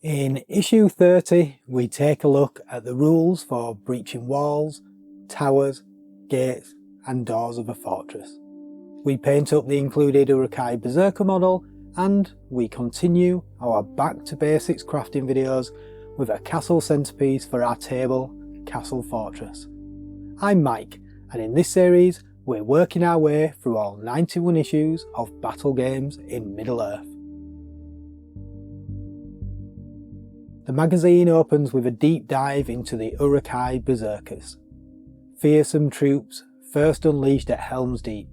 In issue 30, we take a look at the rules for breaching walls, towers, gates and doors of a fortress. We paint up the included Uruk-Hai Berserker model and we continue our back to basics crafting videos with a castle centerpiece for our table, Castle Fortress. I'm Mike, and in this series we're working our way through all 91 issues of battle games in Middle-earth. The magazine opens with a deep dive into the Uruk-Hai Berserkers. Fearsome troops first unleashed at Helm's Deep.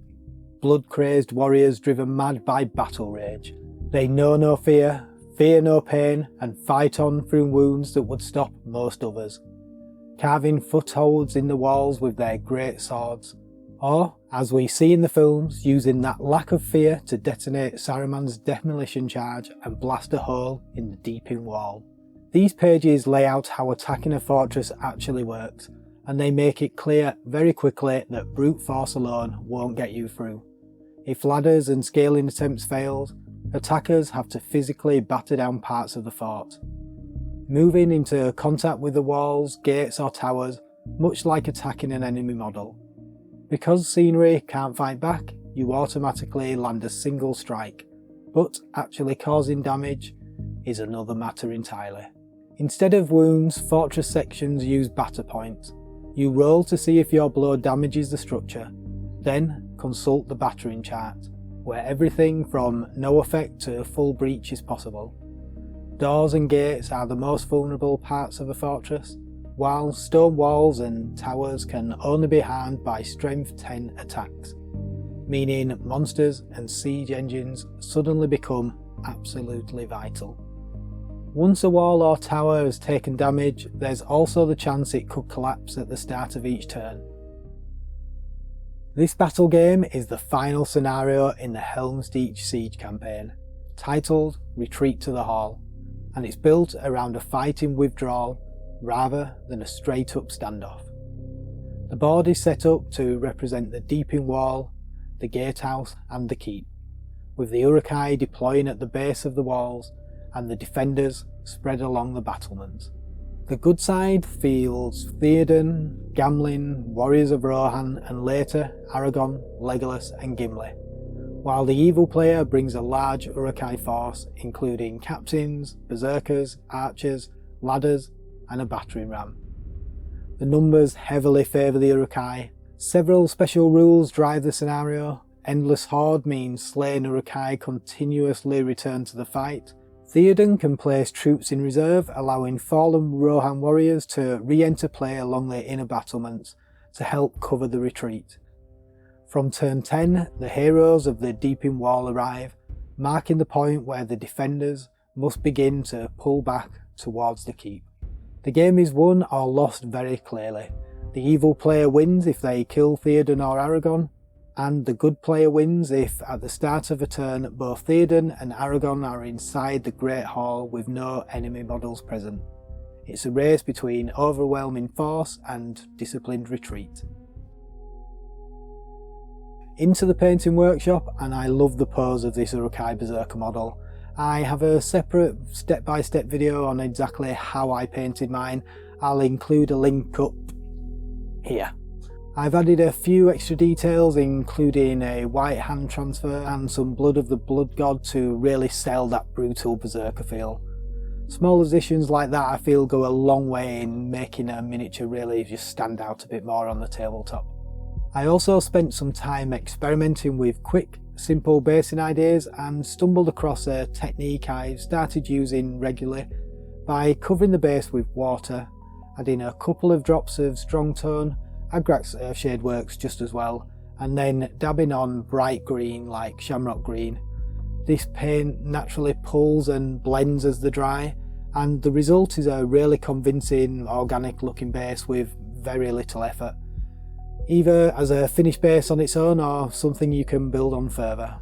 Blood-crazed warriors driven mad by battle rage. They know no fear no pain, and fight on through wounds that would stop most others, carving footholds in the walls with their great swords, or, as we see in the films, using that lack of fear to detonate Saruman's demolition charge and blast a hole in the deeping wall. These pages lay out how attacking a fortress actually works, and they make it clear very quickly that brute force alone won't get you through. If ladders and scaling attempts failed, attackers have to physically batter down parts of the fort. Moving into contact with the walls, gates or towers, much like attacking an enemy model. Because scenery can't fight back, you automatically land a single strike, but actually causing damage is another matter entirely. Instead of wounds, fortress sections use batter points. You roll to see if your blow damages the structure, then consult the battering chart, where everything from no effect to full breach is possible. Doors and gates are the most vulnerable parts of a fortress, while stone walls and towers can only be harmed by strength 10 attacks, meaning monsters and siege engines suddenly become absolutely vital. Once a wall or tower has taken damage, there's also the chance it could collapse at the start of each turn. This battle game is the final scenario in the Helm's Deep siege campaign, titled Retreat to the Hall, and it's built around a fighting withdrawal rather than a straight up standoff. The board is set up to represent the deeping wall, the gatehouse and the keep, with the Uruk-Hai deploying at the base of the walls and the defenders spread along the battlements. The good side fields Theoden, Gamlin, warriors of Rohan and later Aragorn, Legolas and Gimli, while the evil player brings a large Uruk-Hai force including captains, berserkers, archers, ladders and a battering ram. The numbers heavily favour the Uruk-Hai. Several special rules drive the scenario. Endless Horde means slain Uruk-Hai continuously return to the fight. Theoden can place troops in reserve, allowing fallen Rohan warriors to re-enter play along the inner battlements to help cover the retreat. From turn 10, the heroes of the deeping wall arrive, marking the point where the defenders must begin to pull back towards the keep. The game is won or lost very clearly. The evil player wins if they kill Theoden or Aragorn, and the good player wins if, at the start of a turn, both Theoden and Aragorn are inside the Great Hall with no enemy models present. It's a race between overwhelming force and disciplined retreat. Into the painting workshop, and I love the pose of this Uruk-Hai Berserker model. I have a separate step-by-step video on exactly how I painted mine. I'll include a link up here. I've added a few extra details, including a white hand transfer and some blood of the blood god to really sell that brutal berserker feel. Small additions like that I feel go a long way in making a miniature really just stand out a bit more on the tabletop. I also spent some time experimenting with quick, simple basing ideas and stumbled across a technique I've started using regularly by covering the base with water, adding a couple of drops of strong tone. Agrax Earthshade works just as well, and then dabbing on bright green like Shamrock Green. This paint naturally pulls and blends as they dry, and the result is a really convincing organic looking base with very little effort, either as a finished base on its own or something you can build on further.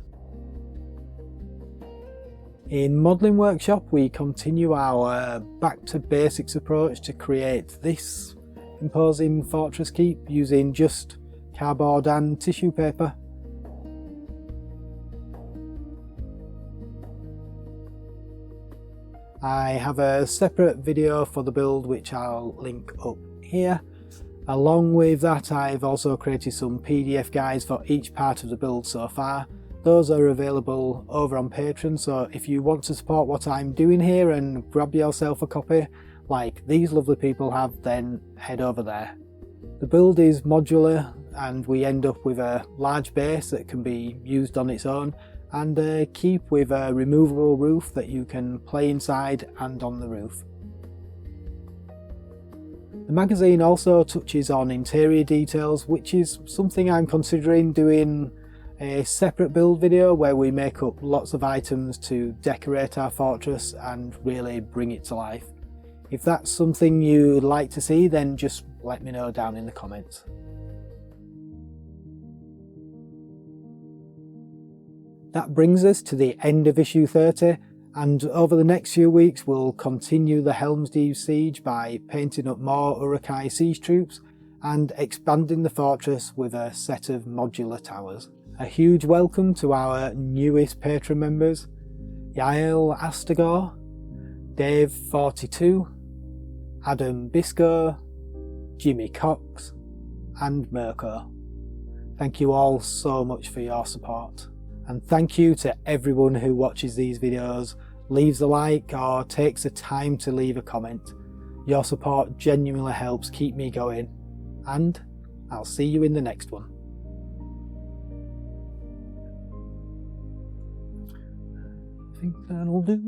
In Modelling Workshop we continue our back to basics approach to create this imposing fortress keep using just cardboard and tissue paper. I have a separate video for the build which I'll link up here. Along with that, I've also created some PDF guides for each part of the build so far. Those are available over on Patreon, so if you want to support what I'm doing here and grab yourself a copy like these lovely people have, then head over there. The build is modular and we end up with a large base that can be used on its own, and a keep with a removable roof that you can play inside and on the roof. The magazine also touches on interior details, which is something I'm considering doing a separate build video where we make up lots of items to decorate our fortress and really bring it to life. If that's something you'd like to see, then just let me know down in the comments. That brings us to the end of issue 30, and over the next few weeks we'll continue the Helm's Deep siege by painting up more Uruk-Hai siege troops and expanding the fortress with a set of modular towers. A huge welcome to our newest Patreon members: Yael Astagor, Dave42, Adam Bisco, Jimmy Cox and Mirko. Thank you all so much for your support. And thank you to everyone who watches these videos, leaves a like or takes the time to leave a comment. Your support genuinely helps keep me going, and I'll see you in the next one. I think that'll do.